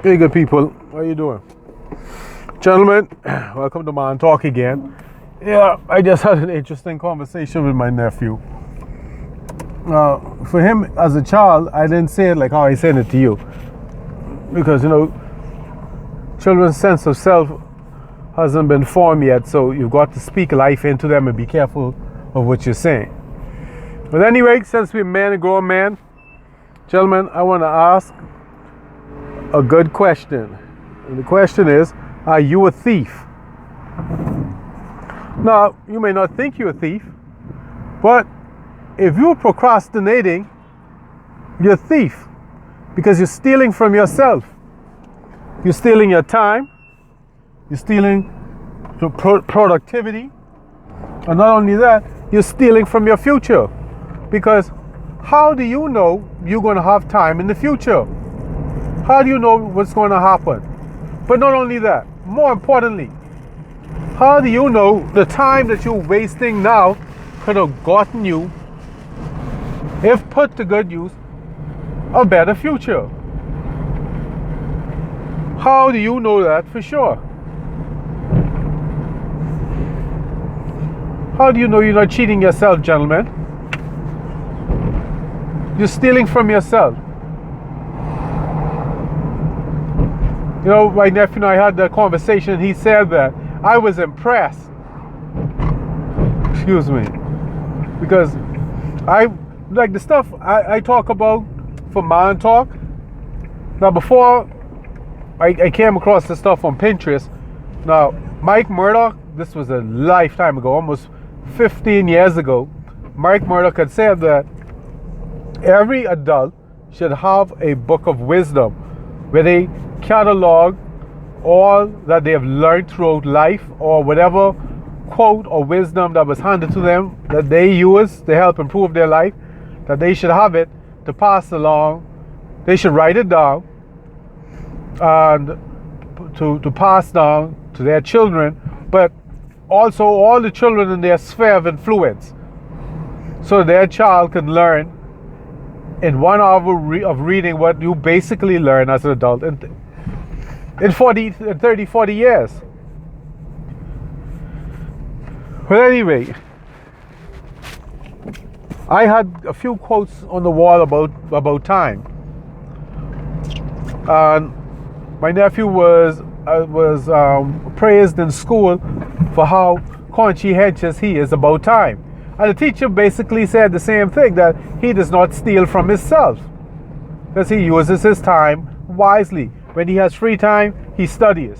Hey, good people. How you doing? Gentlemen, welcome to Man Talk again. Yeah, I just had an interesting conversation with my nephew. For him, as a child, I didn't say it like how I said it to you. Because, children's sense of self hasn't been formed yet, so you've got to speak life into them and be careful of what you're saying. But anyway, since we're men and grown men, gentlemen, I want to ask a good question. And the question is, are you a thief? Now, you may not think you're a thief, but if you're procrastinating, you're a thief because you're stealing from yourself. You're stealing your time, you're stealing productivity, and not only that, you're stealing from your future. Because how do you know you're going to have time in the future? How do you know what's going to happen? But not only that, more importantly, how do you know the time that you're wasting now could have gotten you, if put to good use, a better future? How do you know that for sure? How do you know you're not cheating yourself, gentlemen? You're stealing from yourself. My nephew and I had that conversation, and he said that I was impressed. Excuse me. Because I like the stuff I talk about for Man Talk. Now, before I came across this stuff on Pinterest, now, Mike Murdoch, this was a lifetime ago, almost 15 years ago, Mike Murdoch had said that every adult should have a book of wisdom where they catalog all that they have learned throughout life, or whatever quote or wisdom that was handed to them that they use to help improve their life, that they should have it to pass along. They should write it down and to pass down to their children, but also all the children in their sphere of influence, so their child can learn in 1 hour of reading what you basically learn as an adult in 30, 40 years. But anyway, I had a few quotes on the wall about time. And my nephew was praised in school for how conscientious he is about time. And the teacher basically said the same thing, that he does not steal from himself, because he uses his time wisely. When he has free time, he studies.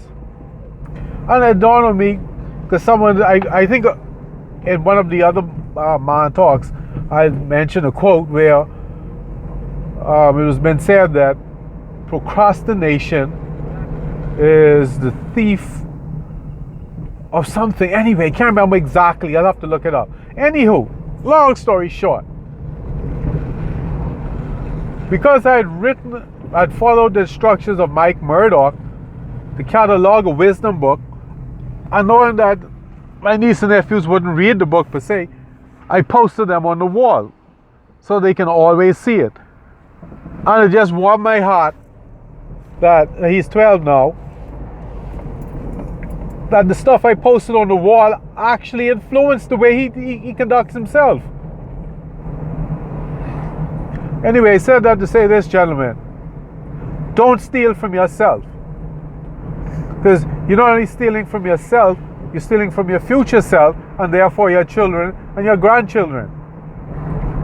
And it dawned on me, because someone, I think in one of the other Man Talks, I mentioned a quote where it was been said that procrastination is the thief of something. Anyway, I can't remember exactly. I'll have to look it up. Anywho, long story short, because I'd followed the instructions of Mike Murdoch to catalog a wisdom book, and knowing that my niece and nephews wouldn't read the book per se, I posted them on the wall so they can always see it. And it just warmed my heart that he's 12 now, that the stuff I posted on the wall actually influenced the way he conducts himself. Anyway, I said that to say this, gentlemen. Don't steal from yourself. Because you're not only stealing from yourself, you're stealing from your future self, and therefore your children and your grandchildren.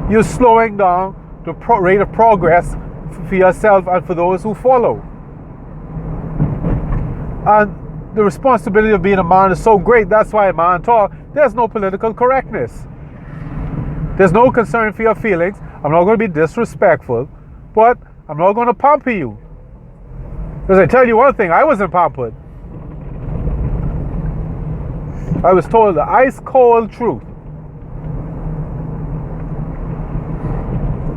You're slowing down the rate of progress for yourself and for those who follow. And the responsibility of being a man is so great. That's why in Man Talk, there's no political correctness. There's no concern for your feelings. I'm not going to be disrespectful, but I'm not going to pamper you. Because I tell you one thing, I wasn't pampered. I was told the ice cold truth.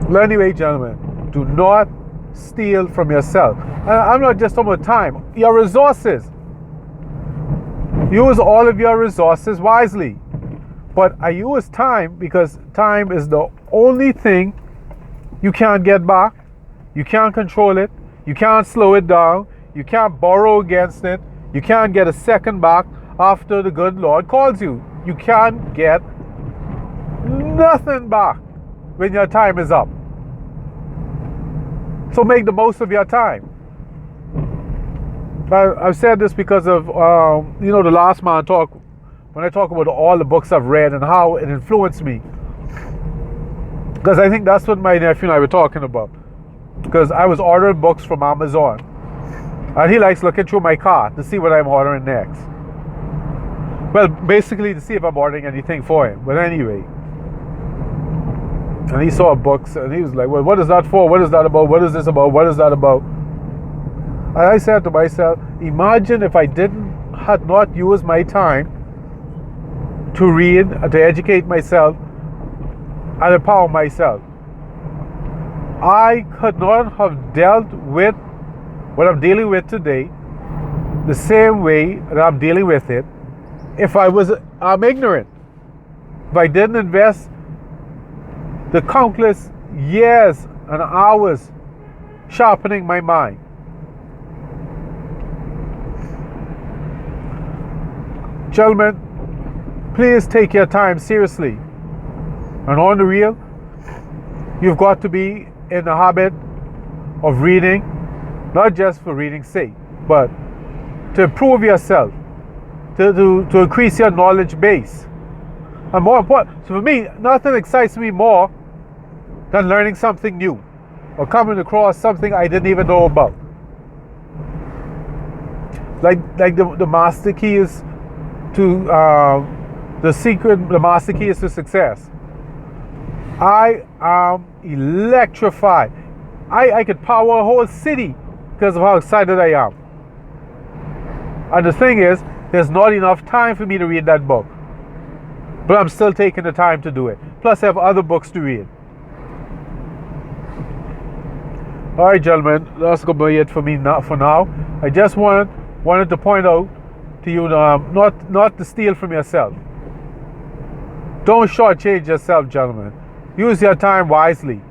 Well, anyway, gentlemen, do not steal from yourself. And I'm not just talking about time, your resources. Use all of your resources wisely. But I use time because time is the only thing you can't get back. You can't control it. You can't slow it down. You can't borrow against it. You can't get a second back after the good Lord calls you. You can't get nothing back when your time is up. So make the most of your time. I've said this because of, the last man talk, when I talk about all the books I've read and how it influenced me. Because I think that's what my nephew and I were talking about. Because I was ordering books from Amazon. And he likes looking through my cart to see what I'm ordering next. Well, basically to see if I'm ordering anything for him. But anyway. And he saw books and he was like, well, what is that for? What is that about? What is this about? What is that about? And I said to myself, imagine if I had not used my time to read, to educate myself, and empower myself. I could not have dealt with what I'm dealing with today the same way that I'm dealing with it if I'm ignorant. If I didn't invest the countless years and hours sharpening my mind. Gentlemen, please take your time seriously. And on the real, you've got to be in the habit of reading, not just for reading's sake, but to improve yourself, to increase your knowledge base. And more important, so for me, nothing excites me more than learning something new or coming across something I didn't even know about. Like the master key is to the master key is to success. I am electrified. I could power a whole city because of how excited I am. And the thing is, there's not enough time for me to read that book. But I'm still taking the time to do it. Plus, I have other books to read. All right, gentlemen, that's going to be it for me for now. I just wanted to point out to you, not to steal from yourself. Don't shortchange yourself, gentlemen. Use your time wisely.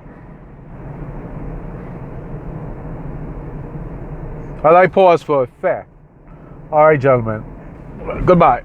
I pause for effect. All right, gentlemen. Goodbye.